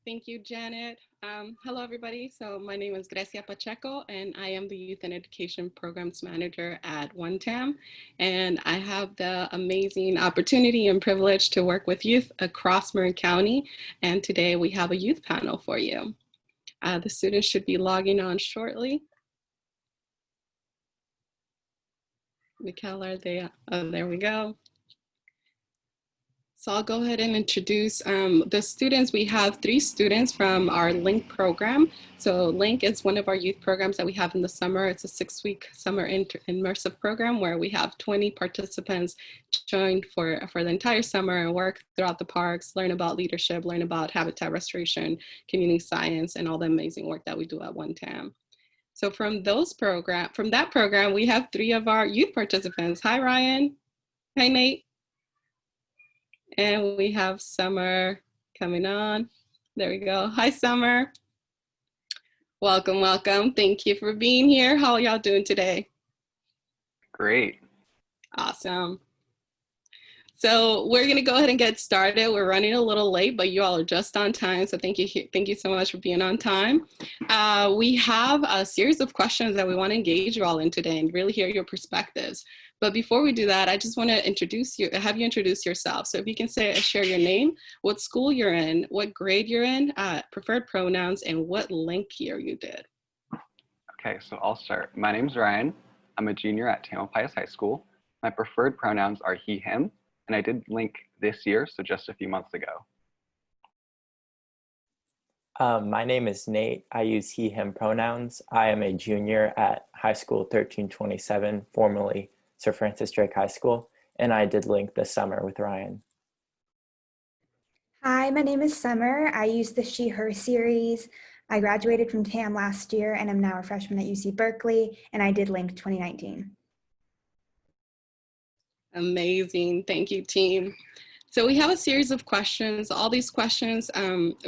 Thank you, Janet. Hello, everybody. So my name is Grecia Pacheco, and I am the Youth and Education Programs Manager at OneTAM. And I have the amazing opportunity and privilege to work with youth across Marin County. And today we have a youth panel for you. The students should be logging on shortly. Mikhail, are they? Oh, there we go. So I'll go ahead and introduce the students. We have 3 students from our LINK program. So LINK is one of our youth programs that we have in the summer. It's a 6-week summer immersive program where we have 20 participants joined for the entire summer and work throughout the parks, learn about leadership, learn about habitat restoration, community science, and all the amazing work that we do at OneTAM. So from that program, we have 3 of our youth participants. Hi, Ryan. Hi, Nate. And we have Summer coming on. There we go. Hi, Summer. Welcome, welcome. Thank you for being here. How are y'all doing today? Great. Awesome. So we're going to go ahead and get started. We're running a little late, but you all are just on time. So thank you so much for being on time. We have a series of questions that we want to engage you all in today and really hear your perspectives. But before we do that, I just want to have you introduce yourself. So if you can share your name, what school you're in, what grade you're in, preferred pronouns, and what LINK year you did. Okay, so I'll start. My name's Ryan. I'm a junior at Tamalpais High School. My preferred pronouns are he, him, and I did LINK this year, so just a few months ago. My name is Nate. I use he, him pronouns. I am a junior at High School 1327, formerly Sir Francis Drake High School, and I did LINK this summer with Ryan. Hi, my name is Summer. I use the She, Her series. I graduated from TAM last year and I'm now a freshman at UC Berkeley, and I did LINK 2019. Amazing. Thank you, team. So we have a series of questions. All these questions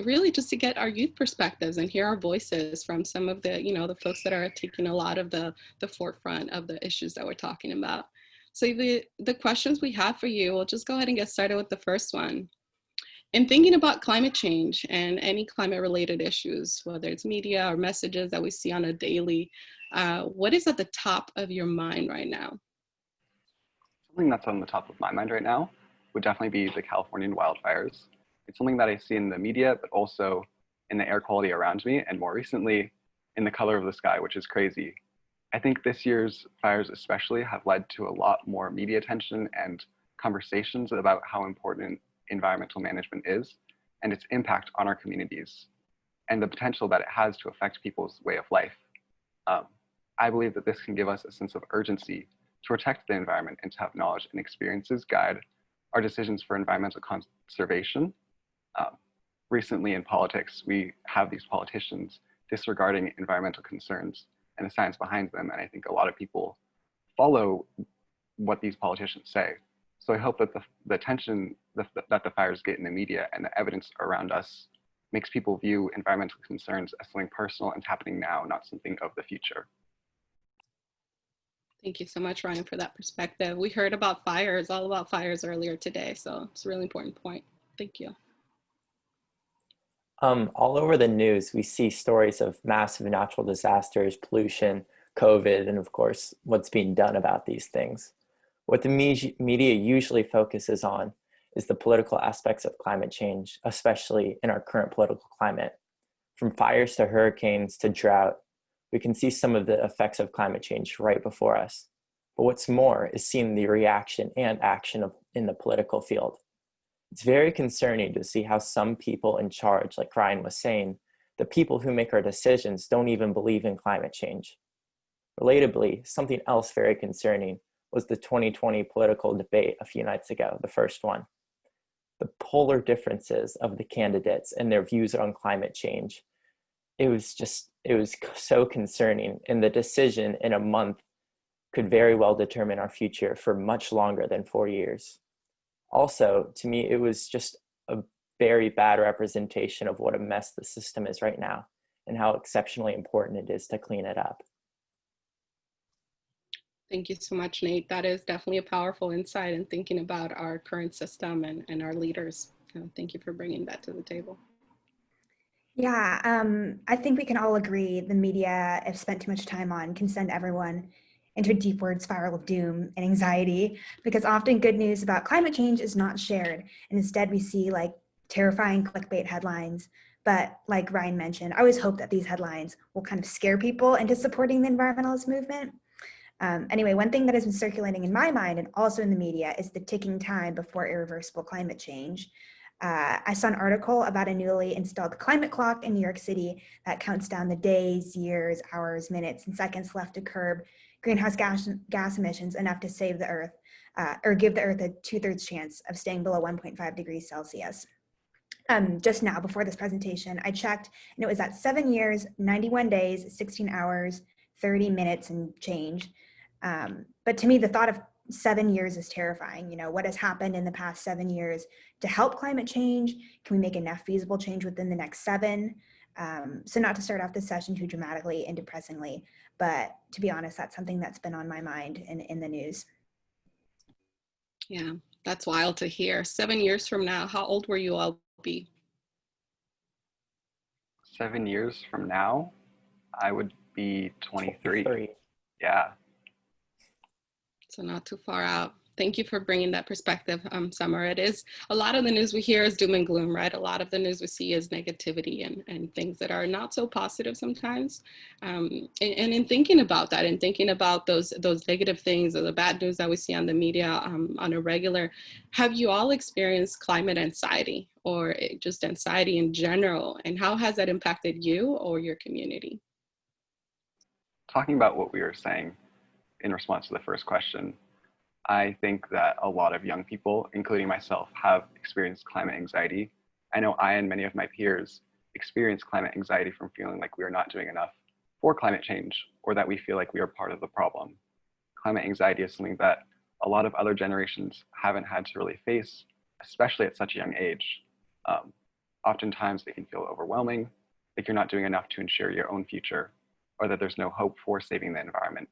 really just to get our youth perspectives and hear our voices from some of the, the folks that are taking a lot of the forefront of the issues that we're talking about. So the questions we have for you, we'll just go ahead and get started with the first one. In thinking about climate change and any climate related issues, whether it's media or messages that we see on a daily, what is at the top of your mind right now? Something that's on the top of my mind right now would definitely be the Californian wildfires. It's something that I see in the media, but also in the air quality around me, and more recently in the color of the sky, which is crazy. I think this year's fires especially have led to a lot more media attention and conversations about how important environmental management is and its impact on our communities and the potential that it has to affect people's way of life. I believe that this can give us a sense of urgency to protect the environment and to have knowledge and experiences guide our decisions for environmental conservation. Recently in politics, we have these politicians disregarding environmental concerns and the science behind them, and I think a lot of people follow what these politicians say. So I hope that the attention that the fires get in the media and the evidence around us makes people view environmental concerns as something personal and happening now, not something of the future. Thank you so much, Ryan, for that perspective. We heard about fires, all about fires earlier today, so it's a really important point. Thank you. All over the news, we see stories of massive natural disasters, pollution, COVID, and of course, what's being done about these things. What the media usually focuses on is the political aspects of climate change, especially in our current political climate. From fires to hurricanes to drought, we can see some of the effects of climate change right before us. But what's more is seeing the reaction and action in the political field. It's very concerning to see how some people in charge, like Ryan was saying, the people who make our decisions don't even believe in climate change. Relatably, something else very concerning was the 2020 political debate a few nights ago, the first one. The polar differences of the candidates and their views on climate change. It was so concerning, and the decision in a month could very well determine our future for much longer than 4 years. Also, to me, it was just a very bad representation of what a mess the system is right now and how exceptionally important it is to clean it up. Thank you so much, Nate. That is definitely a powerful insight in thinking about our current system and our leaders. Thank you for bringing that to the table. Yeah, I think we can all agree the media, if spent too much time on, can send everyone into a deepward spiral of doom and anxiety because often good news about climate change is not shared. And instead, we see like terrifying clickbait headlines. But like Ryan mentioned, I always hope that these headlines will kind of scare people into supporting the environmentalist movement. Anyway, one thing that has been circulating in my mind and also in the media is the ticking time before irreversible climate change. I saw an article about a newly installed climate clock in New York City that counts down the days, years, hours, minutes, and seconds left to curb greenhouse gas emissions enough to save the Earth or give the Earth a 2/3 chance of staying below 1.5 degrees Celsius. Just now, before this presentation, I checked and it was at 7 years, 91 days, 16 hours, 30 minutes and change. But to me, the thought of 7 years is terrifying. You know, what has happened in the past 7 years to help climate change? Can we make enough feasible change within the next 7? So not to start off this session too dramatically and depressingly, but to be honest, that's something that's been on my mind in the news. Yeah, that's wild to hear. 7 years from now, how old will you all be? 7 years from now, I would be 23. 23. Yeah. So not too far out. Thank you for bringing that perspective, Summer. It is a lot of the news we hear is doom and gloom, right? A lot of the news we see is negativity and things that are not so positive sometimes. And in thinking about that and thinking about those negative things or the bad news that we see on the media on a regular, have you all experienced climate anxiety or just anxiety in general? And how has that impacted you or your community? Talking about what we were saying in response to the first question, I think that a lot of young people, including myself, have experienced climate anxiety. I know I and many of my peers experience climate anxiety from feeling like we are not doing enough for climate change or that we feel like we are part of the problem. Climate anxiety is something that a lot of other generations haven't had to really face, especially at such a young age. Oftentimes they can feel overwhelming, like you're not doing enough to ensure your own future, or that there's no hope for saving the environment.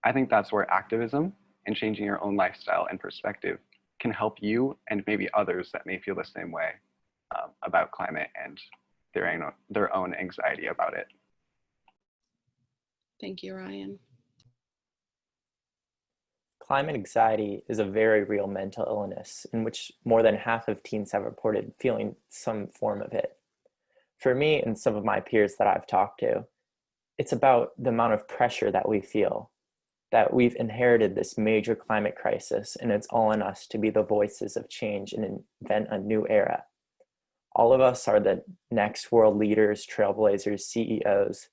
I think that's where activism and changing your own lifestyle and perspective can help you and maybe others that may feel the same way about climate and their own anxiety about it. Thank you, Ryan. Climate anxiety is a very real mental illness in which more than half of teens have reported feeling some form of it. For me and some of my peers that I've talked to, it's about the amount of pressure that we feel, that we've inherited this major climate crisis and it's all on us to be the voices of change and invent a new era. All of us are the next world leaders, trailblazers, CEOs,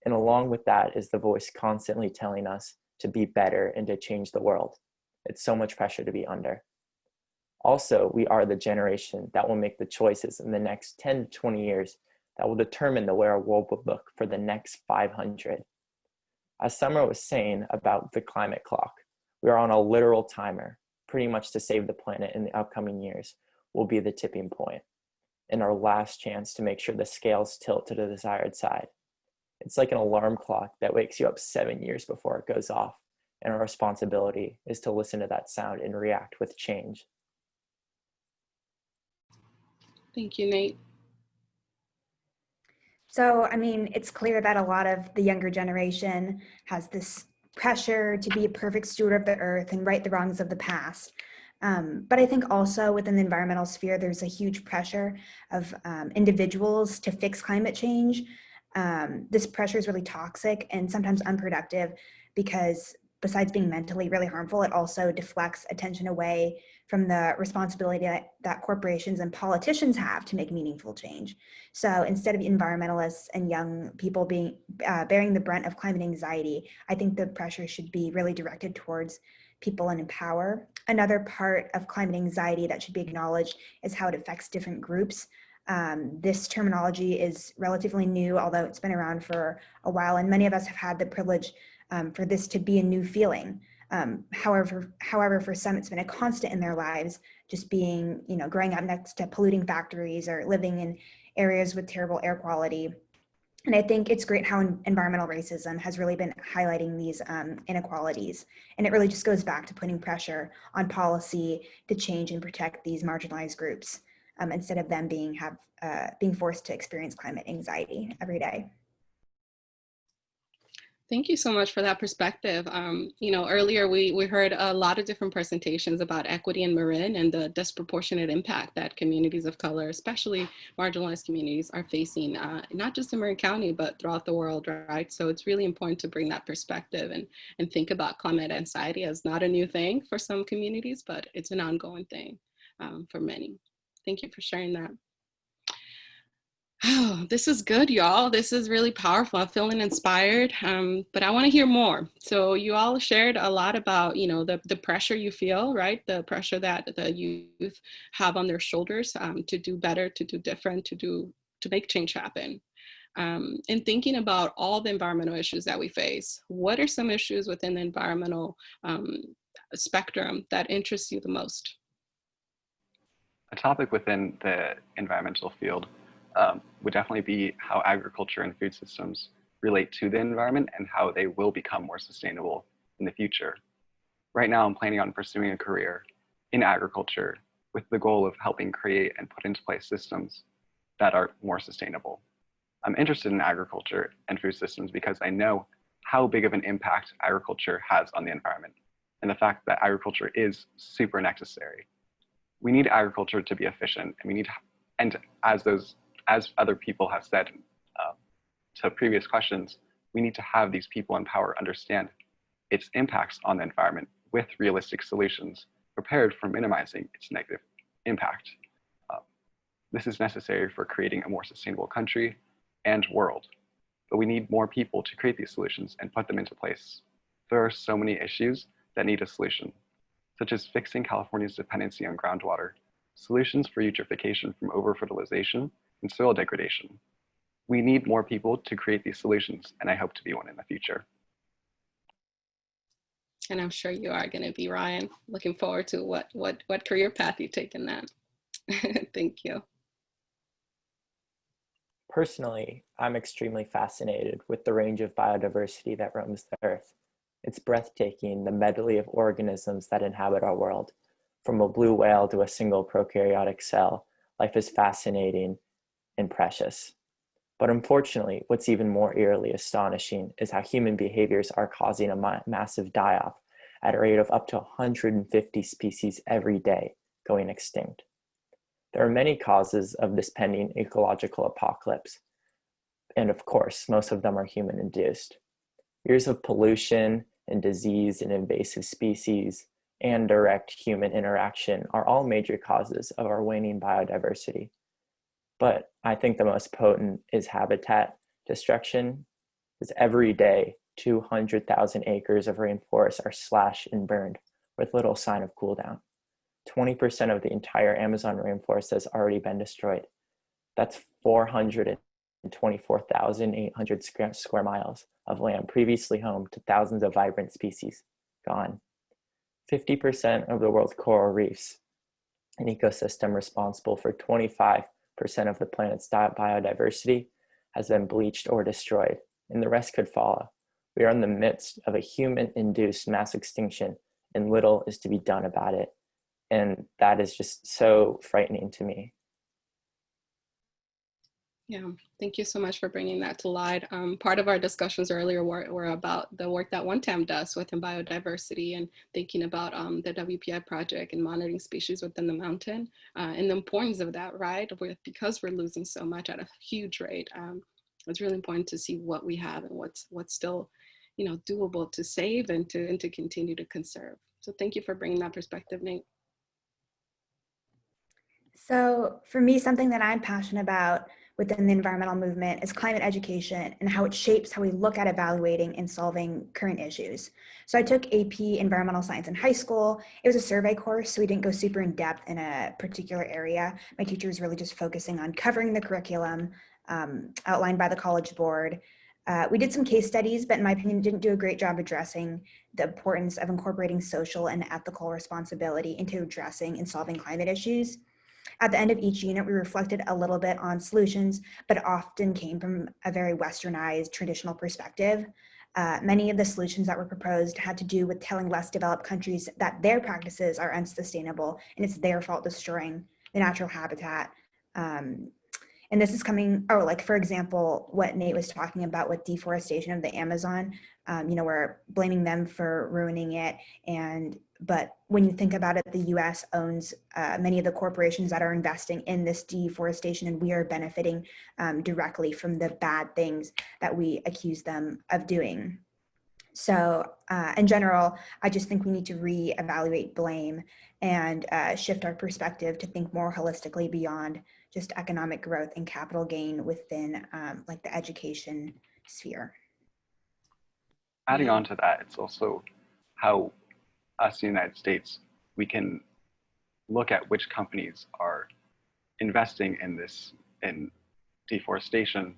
and along with that is the voice constantly telling us to be better and to change the world. It's so much pressure to be under. Also, we are the generation that will make the choices in the next 10 to 20 years that will determine the way our world will look for the next 500. As Summer was saying about the climate clock, we are on a literal timer, pretty much to save the planet in the upcoming years will be the tipping point and our last chance to make sure the scales tilt to the desired side. It's like an alarm clock that wakes you up 7 years before it goes off, and our responsibility is to listen to that sound and react with change. Thank you, Nate. So, I mean, it's clear that a lot of the younger generation has this pressure to be a perfect steward of the earth and right the wrongs of the past. But I think also within the environmental sphere, there's a huge pressure of individuals to fix climate change. This pressure is really toxic and sometimes unproductive because besides being mentally really harmful, it also deflects attention away from the responsibility that corporations and politicians have to make meaningful change. So instead of environmentalists and young people bearing the brunt of climate anxiety, I think the pressure should be really directed towards people in power. Another part of climate anxiety that should be acknowledged is how it affects different groups. This terminology is relatively new, although it's been around for a while, and many of us have had the privilege for this to be a new feeling. However, for some, it's been a constant in their lives, just being, growing up next to polluting factories or living in areas with terrible air quality. And I think it's great how environmental racism has really been highlighting these inequalities. And it really just goes back to putting pressure on policy to change and protect these marginalized groups. instead of them being forced to experience climate anxiety every day. Thank you so much for that perspective. Earlier we heard a lot of different presentations about equity in Marin and the disproportionate impact that communities of color, especially marginalized communities, are facing, not just in Marin County, but throughout the world, right? So it's really important to bring that perspective and think about climate anxiety as not a new thing for some communities, but it's an ongoing thing for many. Thank you for sharing that. Oh, this is good, y'all. This is really powerful. I'm feeling inspired, but I want to hear more. So you all shared a lot about, the pressure you feel, right? The pressure that the youth have on their shoulders to do better, to do different, to make change happen. And thinking about all the environmental issues that we face, what are some issues within the environmental spectrum that interest you the most? A topic within the environmental field would definitely be how agriculture and food systems relate to the environment and how they will become more sustainable in the future. Right now, I'm planning on pursuing a career in agriculture with the goal of helping create and put into place systems that are more sustainable. I'm interested in agriculture and food systems because I know how big of an impact agriculture has on the environment and the fact that agriculture is super necessary. We need agriculture to be efficient, and as other people have said to previous questions, we need to have these people in power understand its impacts on the environment with realistic solutions, prepared for minimizing its negative impact. This is necessary for creating a more sustainable country and world, but we need more people to create these solutions and put them into place. There are so many issues that need a solution, such as fixing California's dependency on groundwater, solutions for eutrophication from over-fertilization, and soil degradation. We need more people to create these solutions, and I hope to be one in the future. And I'm sure you are going to be, Ryan. Looking forward to what career path you take in that. Thank you. Personally, I'm extremely fascinated with the range of biodiversity that roams the earth. It's breathtaking, the medley of organisms that inhabit our world. From a blue whale to a single prokaryotic cell, life is fascinating and precious. But unfortunately, what's even more eerily astonishing is how human behaviors are causing a massive die-off at a rate of up to 150 species every day going extinct. There are many causes of this pending ecological apocalypse, and of course, most of them are human-induced. Years of pollution and disease and invasive species and direct human interaction are all major causes of our waning biodiversity. But I think the most potent is habitat destruction, because every day 200,000 acres of rainforest are slashed and burned with little sign of cool down. 20% of the entire Amazon rainforest has already been destroyed. That's 424,800 square miles of land previously home to thousands of vibrant species gone. 50% of the world's coral reefs, an ecosystem responsible for 25% of the planet's biodiversity, has been bleached or destroyed, and the rest could follow. We are in the midst of a human-induced mass extinction, and little is to be done about it. And that is just so frightening to me. Yeah, thank you so much for bringing that to light. Part of our discussions earlier were about the work that OneTAM does within biodiversity and thinking about the WPI project and monitoring species within the mountain and the importance of that, right? Because we're losing so much at a huge rate, it's really important to see what we have and what's still, doable to save and to continue to conserve. So thank you for bringing that perspective, Nate. So for me, something that I'm passionate about within the environmental movement is climate education and how it shapes how we look at evaluating and solving current issues. So I took AP Environmental Science in high school. It was a survey course, so we didn't go super in depth in a particular area. My teacher was really just focusing on covering the curriculum outlined by the College Board. We did some case studies, but in my opinion, didn't do a great job addressing the importance of incorporating social and ethical responsibility into addressing and solving climate issues. At the end of each unit, we reflected a little bit on solutions, but it often came from a very westernized traditional perspective. Many of the solutions that were proposed had to do with telling less developed countries that their practices are unsustainable and it's their fault destroying the natural habitat. And this is coming, or like, for example, what Nate was talking about with deforestation of the Amazon, we're blaming them for ruining it. But when you think about it, the US owns many of the corporations that are investing in this deforestation, and we are benefiting directly from the bad things that we accuse them of doing. So in general, I just think we need to reevaluate blame and shift our perspective to think more holistically beyond just economic growth and capital gain within like the education sphere. Adding on to that, it's also how us in the United States, we can look at which companies are investing in deforestation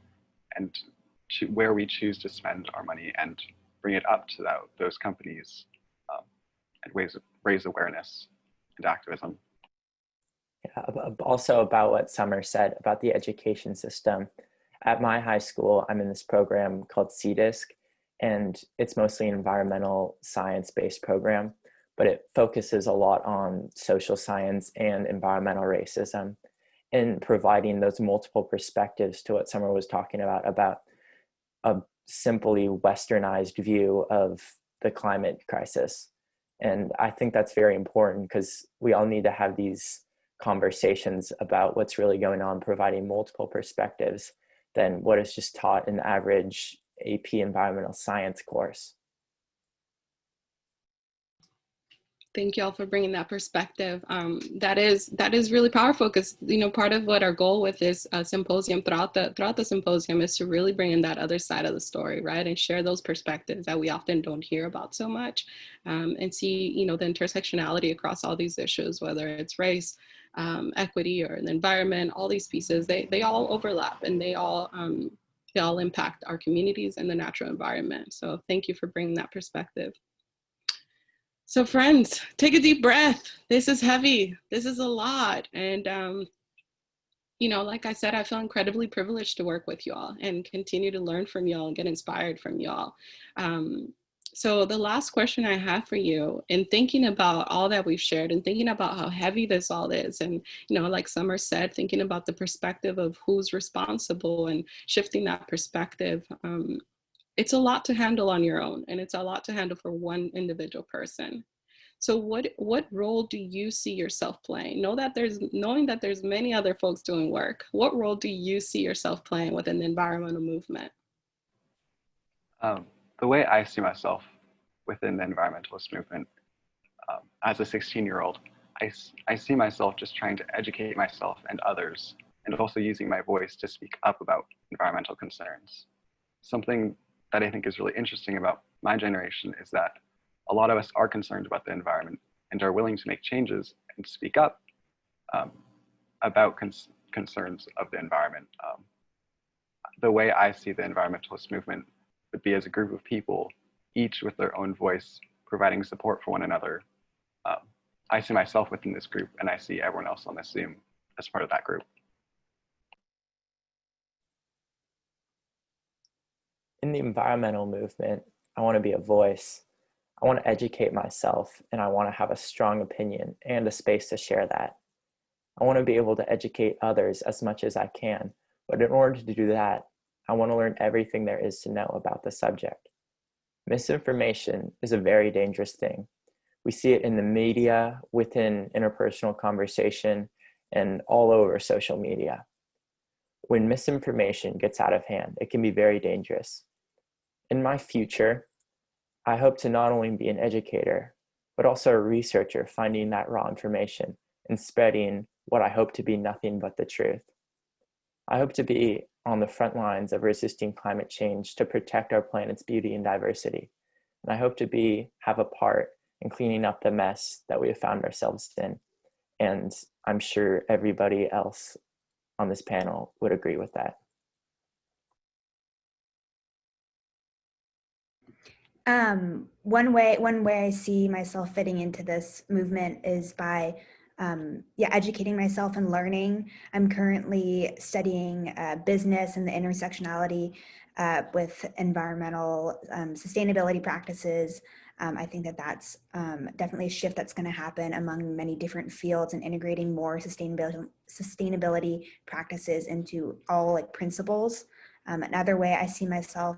and where we choose to spend our money and bring it up to those companies and raise awareness and activism. Yeah, also about what Summer said about the education system. At my high school, I'm in this program called CDISC, and it's mostly an environmental science-based program, but it focuses a lot on social science and environmental racism, and providing those multiple perspectives to what Summer was talking about a simply westernized view of the climate crisis. And I think that's very important because we all need to have these conversations about what's really going on, providing multiple perspectives than what is just taught in the average AP environmental science course. Thank you all for bringing that perspective. That is really powerful because, part of what our goal with this symposium throughout the symposium is to really bring in that other side of the story, right? And share those perspectives that we often don't hear about so much, and see, the intersectionality across all these issues, whether it's race, equity, or the environment. All these pieces, they all overlap, and they all impact our communities and the natural environment. So thank you for bringing that perspective. So friends, take a deep breath. This is heavy. This is a lot. And, like I said, I feel incredibly privileged to work with you all and continue to learn from y'all and get inspired from y'all. So the last question I have for you, in thinking about all that we've shared and thinking about how heavy this all is, and, like Summer said, thinking about the perspective of who's responsible and shifting that perspective, it's a lot to handle on your own, and it's a lot to handle for one individual person. So what role do you see yourself playing? Knowing that there's many other folks doing work, what role do you see yourself playing within the environmental movement? The way I see myself within the environmentalist movement, as a 16-year-old, I see myself just trying to educate myself and others, and also using my voice to speak up about environmental concerns. Something that I think is really interesting about my generation is that a lot of us are concerned about the environment and are willing to make changes and speak up about concerns of the environment. The way I see the environmentalist movement would be as a group of people, each with their own voice, providing support for one another. I see myself within this group, and I see everyone else on this Zoom as part of that group. In the environmental movement, I want to be a voice. I want to educate myself, and I want to have a strong opinion and a space to share that. I want to be able to educate others as much as I can, but in order to do that, I want to learn everything there is to know about the subject. Misinformation is a very dangerous thing. We see it in the media, within interpersonal conversation, and all over social media. When misinformation gets out of hand, it can be very dangerous. In my future, I hope to not only be an educator, but also a researcher finding that raw information and spreading what I hope to be nothing but the truth. I hope to be on the front lines of resisting climate change to protect our planet's beauty and diversity. And I hope to have a part in cleaning up the mess that we have found ourselves in. And I'm sure everybody else on this panel would agree with that. One way I see myself fitting into this movement is by educating myself and learning. I'm currently studying business and the intersectionality with environmental sustainability practices I think that that's definitely a shift that's going to happen among many different fields and integrating more sustainability practices into all like principles. Another way I see myself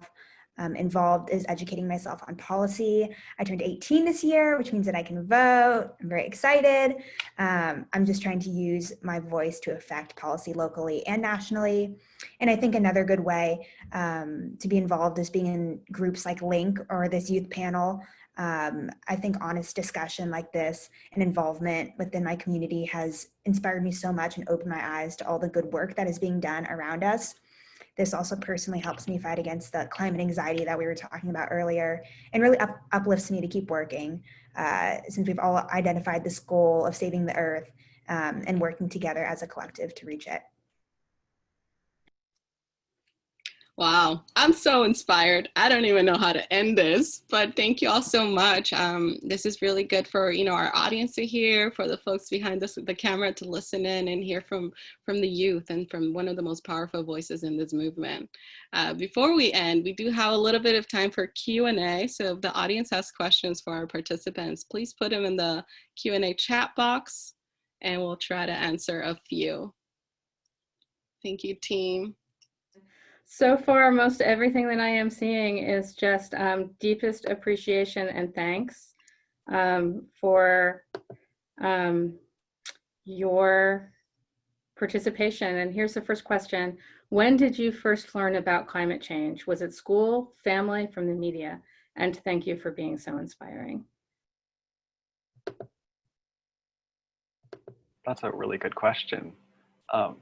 involved is educating myself on policy. I turned 18 this year, which means that I can vote. I'm very excited. I'm just trying to use my voice to affect policy locally and nationally. And I think another good way to be involved is being in groups like Link or this youth panel. I think honest discussion like this and involvement within my community has inspired me so much and opened my eyes to all the good work that is being done around us. This also personally helps me fight against the climate anxiety that we were talking about earlier, and really uplifts me to keep working since we've all identified this goal of saving the earth and working together as a collective to reach it. Wow, I'm so inspired. I don't even know how to end this, but thank you all so much. This is really good for our audience to hear, for the folks behind the camera to listen in and hear from the youth and from one of the most powerful voices in this movement. Before we end, we do have a little bit of time for Q&A. So if the audience has questions for our participants, please put them in the Q&A chat box, and we'll try to answer a few. Thank you, team. So far, most everything that I am seeing is just deepest appreciation and thanks for your participation. And here's the first question. When did you first learn about climate change? Was it school, family, from the media? And thank you for being so inspiring. That's a really good question. I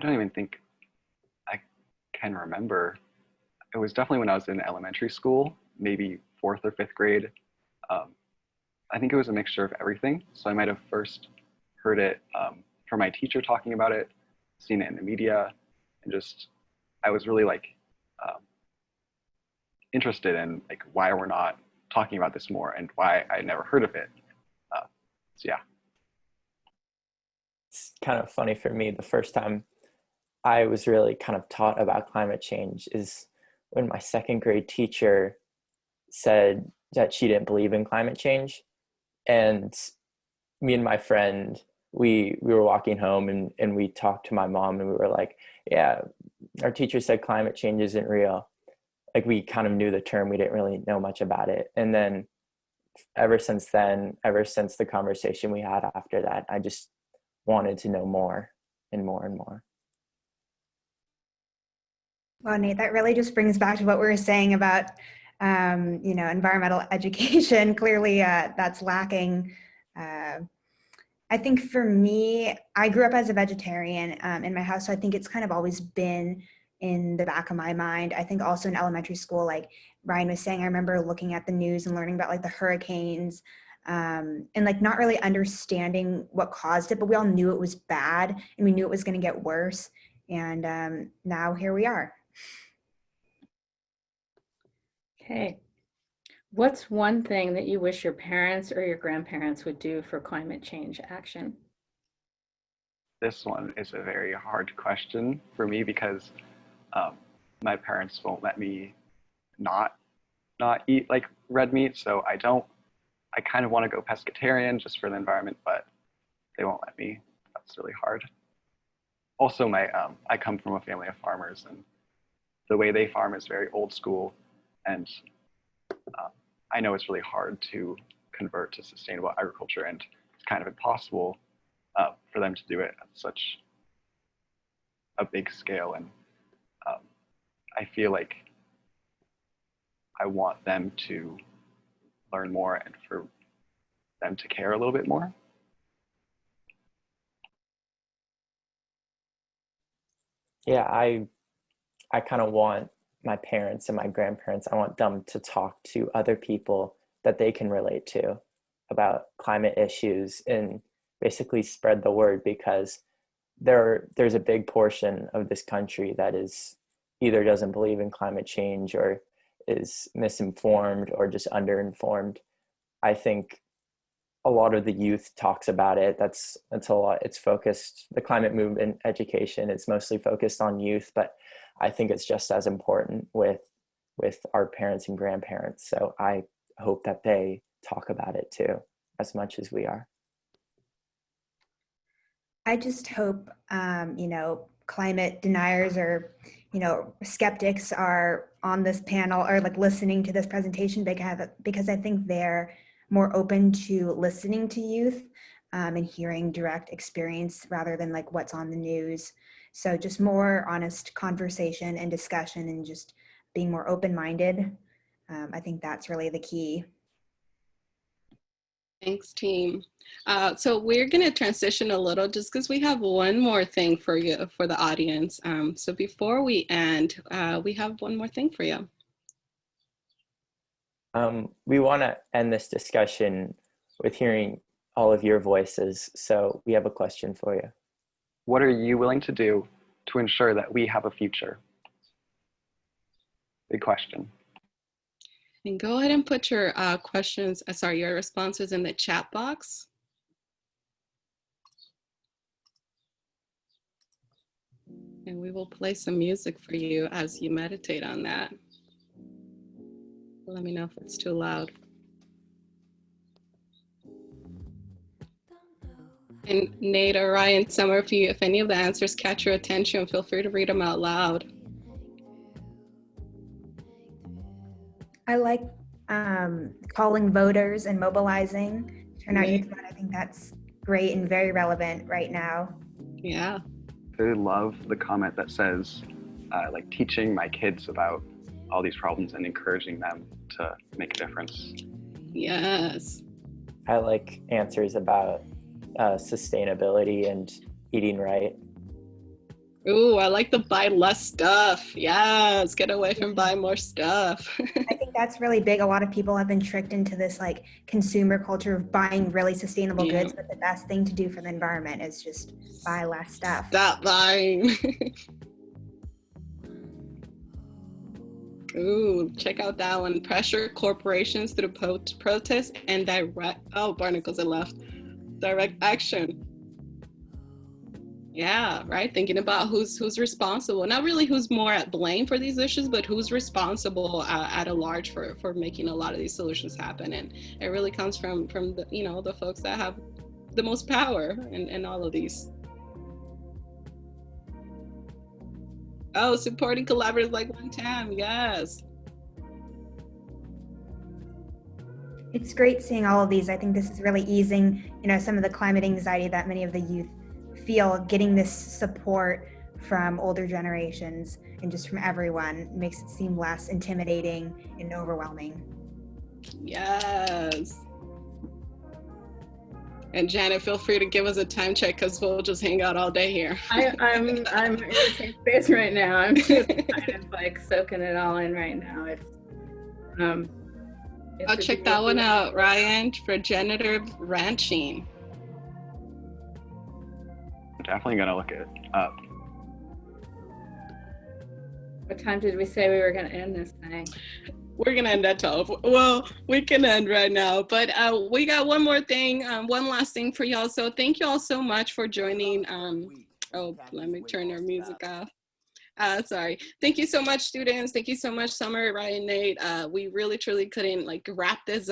don't even think can remember. It was definitely when I was in elementary school, maybe 4th or 5th grade. I think it was a mixture of everything. So I might have first heard it from my teacher talking about it, seen it in the media, and just, I was really interested in why we're not talking about this more and why I never heard of it. So yeah. It's kind of funny for me, the first time I was really kind of taught about climate change is when my 2nd grade teacher said that she didn't believe in climate change. And me and my friend, we were walking home and we talked to my mom and we were like, yeah, our teacher said climate change isn't real. Like, we kind of knew the term, we didn't really know much about it. And then ever since the conversation we had after that, I just wanted to know more and more and more. Well, Nate, that really just brings back to what we were saying about, environmental education. Clearly, that's lacking. I think for me, I grew up as a vegetarian in my house, so I think it's kind of always been in the back of my mind. I think also in elementary school, like Ryan was saying, I remember looking at the news and learning about the hurricanes and not really understanding what caused it, but we all knew it was bad and we knew it was going to get worse. And now here we are. Okay. What's one thing that you wish your parents or your grandparents would do for climate change action? This one is a very hard question for me because my parents won't let me not eat red meat, so I kind of want to go pescatarian just for the environment, but they won't let me. That's really hard. Also, I come from a family of farmers, and the way they farm is very old school, and I know it's really hard to convert to sustainable agriculture, and it's kind of impossible for them to do it at such a big scale. And I feel like I want them to learn more and for them to care a little bit more. Yeah, I kind of want my parents and my grandparents, I want them to talk to other people that they can relate to about climate issues and basically spread the word, because there's a big portion of this country that is either doesn't believe in climate change or is misinformed or just underinformed. I think a lot of the youth talks about it. That's a lot. It's focused, the climate movement education, it's mostly focused on youth, but I think it's just as important with our parents and grandparents. So I hope that they talk about it too, as much as we are. I just hope, climate deniers or, skeptics are on this panel or like listening to this presentation because I think they're more open to listening to youth and hearing direct experience rather than like what's on the news. So just more honest conversation and discussion and just being more open-minded. I think that's really the key. Thanks, team. So we're going to transition a little just because we have one more thing for you, for the audience. So before we end, we have one more thing for you. We want to end this discussion with hearing all of your voices. So we have a question for you. What are you willing to do to ensure that we have a future? Big question. And go ahead and put your your responses in the chat box. And we will play some music for you as you meditate on that. Let me know if it's too loud. And Nate or Ryan, Summer, if any of the answers catch your attention, feel free to read them out loud. I like calling voters and mobilizing. Turn out youth vote. I think that's great and very relevant right now. Yeah. I really love the comment that says, like teaching my kids about all these problems and encouraging them to make a difference. Yes. I like answers about sustainability and eating right. Ooh, I like the buy less stuff. Yes, get away from buying more stuff. I think that's really big. A lot of people have been tricked into this like consumer culture of buying really sustainable goods, but the best thing to do for the environment is just buy less stuff. Stop buying. Ooh, check out that one. Pressure corporations through protest and barnacles are left. Direct action. Yeah, right. Thinking about who's responsible. Not really who's more at blame for these issues, but who's responsible at a large for making a lot of these solutions happen. And it really comes from the the folks that have the most power in all of these. Oh, supporting collaborators like One TAM, yes. It's great seeing all of these. I think this is really easing, some of the climate anxiety that many of the youth feel. Getting this support from older generations and just from everyone makes it seem less intimidating and overwhelming. Yes. And Janet, feel free to give us a time check because we'll just hang out all day here. I'm in the same space right now. I'm just kind of like soaking it all in right now. I'll check that one out, Ryan. Regenerative ranching. I'm definitely gonna look it up. What time did we say we were gonna end this thing? We're gonna end at 12. Well, we can end right now, but we got one more thing, one last thing for y'all. So thank you all so much for joining. Let me turn our music off. Sorry. Thank you so much, students. Thank you so much, Summer, Ryan, Nate. We really, truly couldn't wrap this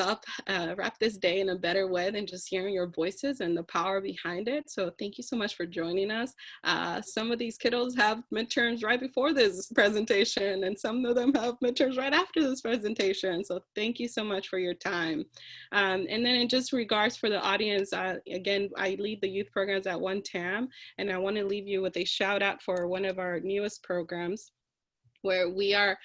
day in a better way than just hearing your voices and the power behind it. So thank you so much for joining us. Some of these kiddos have midterms right before this presentation, and some of them have midterms right after this presentation. So thank you so much for your time. And then in just regards for the audience, again, I lead the youth programs at One TAM, and I want to leave you with a shout out for one of our newest programs, where we are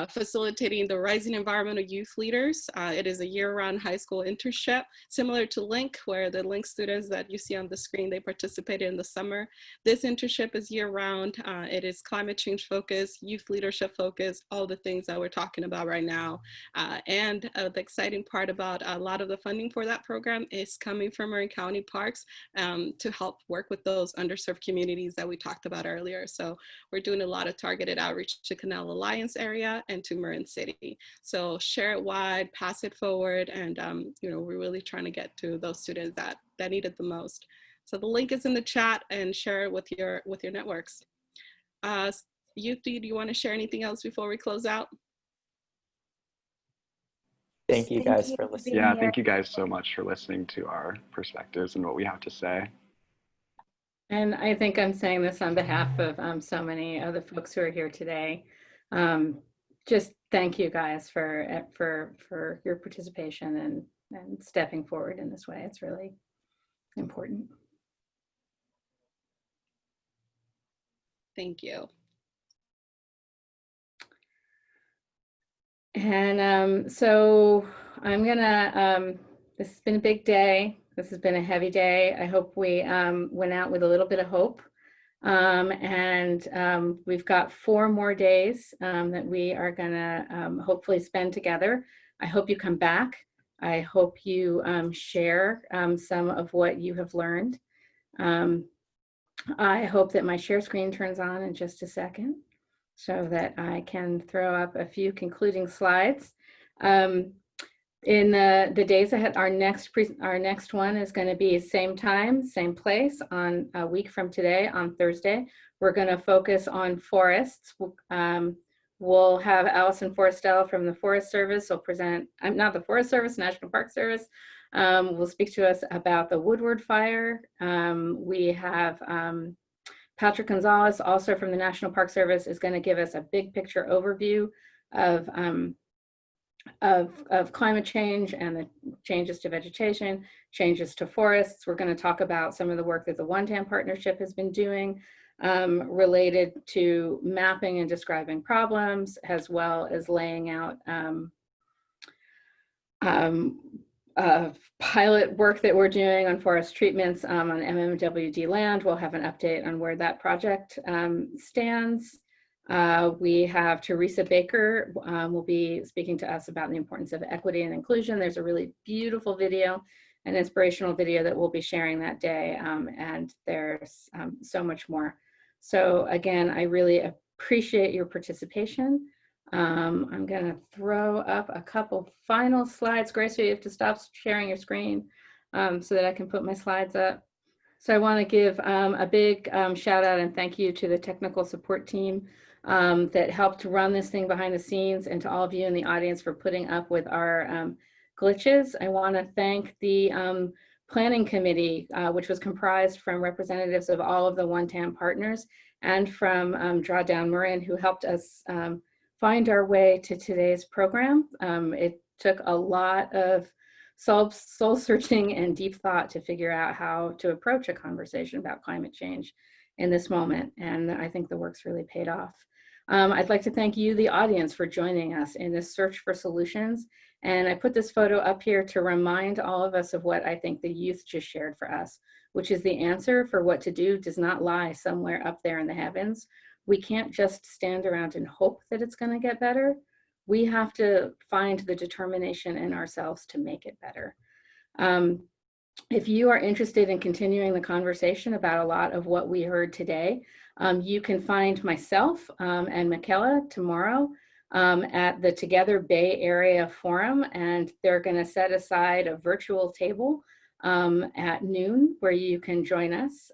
facilitating the Rising Environmental Youth Leaders. It is a year-round high school internship, similar to LINC, where the LINC students that you see on the screen, they participated in the summer. This internship is year-round. It is climate change focused, youth leadership focused, all the things that we're talking about right now. And the exciting part about a lot of the funding for that program is coming from Marin County Parks to help work with those underserved communities that we talked about earlier. So we're doing a lot of targeted outreach to Canal Alliance area and to Marin City. So share it wide, pass it forward, and we're really trying to get to those students that need it the most. So the link is in the chat, and share it with your networks. Youth, do you want to share anything else before we close out? Thank you guys for listening. Yeah, thank you guys so much for listening to our perspectives and what we have to say. And I think I'm saying this on behalf of so many other folks who are here today. Just thank you guys for your participation and stepping forward in this way. It's really important. Thank you. And so I'm gonna, this has been a big day. This has been a heavy day. I hope we went out with a little bit of hope. We've got 4 more days that we are gonna hopefully spend together. I hope you come back. I hope you share some of what you have learned. I hope that my share screen turns on in just a second so that I can throw up a few concluding slides. In the days ahead, our next one is going to be same time, same place on a week from today on Thursday. We're going to focus on forests. We'll have Allison Forestell from the Forest Service will present, not the Forest Service, National Park Service, will speak to us about the Woodward Fire. We have Patrick Gonzalez, also from the National Park Service, is going to give us a big picture overview of climate change and the changes to vegetation, changes to forests. We're going to talk about some of the work that the One TAM Partnership has been doing related to mapping and describing problems, as well as laying out pilot work that we're doing on forest treatments on MMWD land. We'll have an update on where that project stands. We have Teresa Baker will be speaking to us about the importance of equity and inclusion. There's a really beautiful video, an inspirational video that we'll be sharing that day, and there's so much more. So again, I really appreciate your participation. I'm going to throw up a couple final slides. Grace, you have to stop sharing your screen so that I can put my slides up. So I want to give a big shout out and thank you to the technical support team that helped run this thing behind the scenes, and to all of you in the audience for putting up with our glitches. I want to thank the planning committee, which was comprised from representatives of all of the One TAM partners and from Drawdown Marin, who helped us find our way to today's program. It took a lot of soul searching and deep thought to figure out how to approach a conversation about climate change in this moment, and I think the work's really paid off. I'd like to thank you, the audience, for joining us in this search for solutions. And I put this photo up here to remind all of us of what I think the youth just shared for us, which is the answer for what to do does not lie somewhere up there in the heavens. We can't just stand around and hope that it's going to get better. We have to find the determination in ourselves to make it better. If you are interested in continuing the conversation about a lot of what we heard today, you can find myself and Michaela tomorrow at the Together Bay Area Forum, and they're going to set aside a virtual table at noon where you can join us.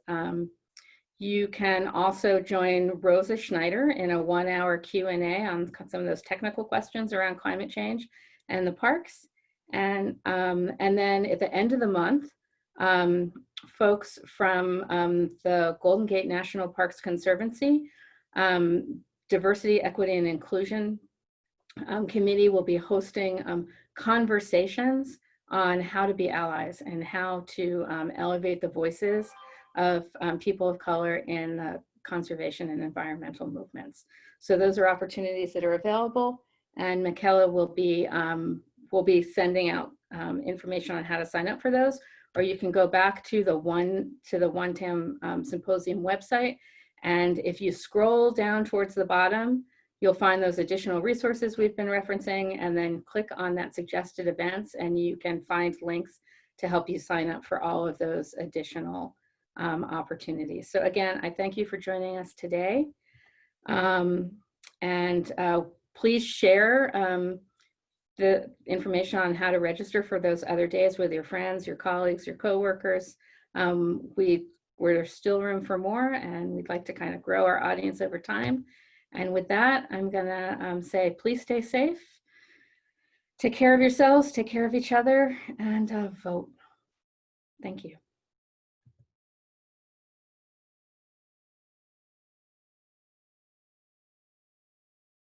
You can also join Rosa Schneider in a 1-hour Q&A on some of those technical questions around climate change and the parks. And then at the end of the month, folks from the Golden Gate National Parks Conservancy, Diversity, Equity, and Inclusion Committee will be hosting conversations on how to be allies and how to elevate the voices of people of color in conservation and environmental movements. So those are opportunities that are available, and Michaela will be sending out information on how to sign up for those, or you can go back to the One TAM Symposium website, and if you scroll down towards the bottom, you'll find those additional resources we've been referencing, and then click on that suggested events, and you can find links to help you sign up for all of those additional opportunities. So again, I thank you for joining us today. Please share the information on how to register for those other days with your friends, your colleagues, your coworkers. There's still room for more, and we'd like to kind of grow our audience over time. And with that, I'm gonna say, please stay safe. Take care of yourselves, take care of each other, and vote. Thank you.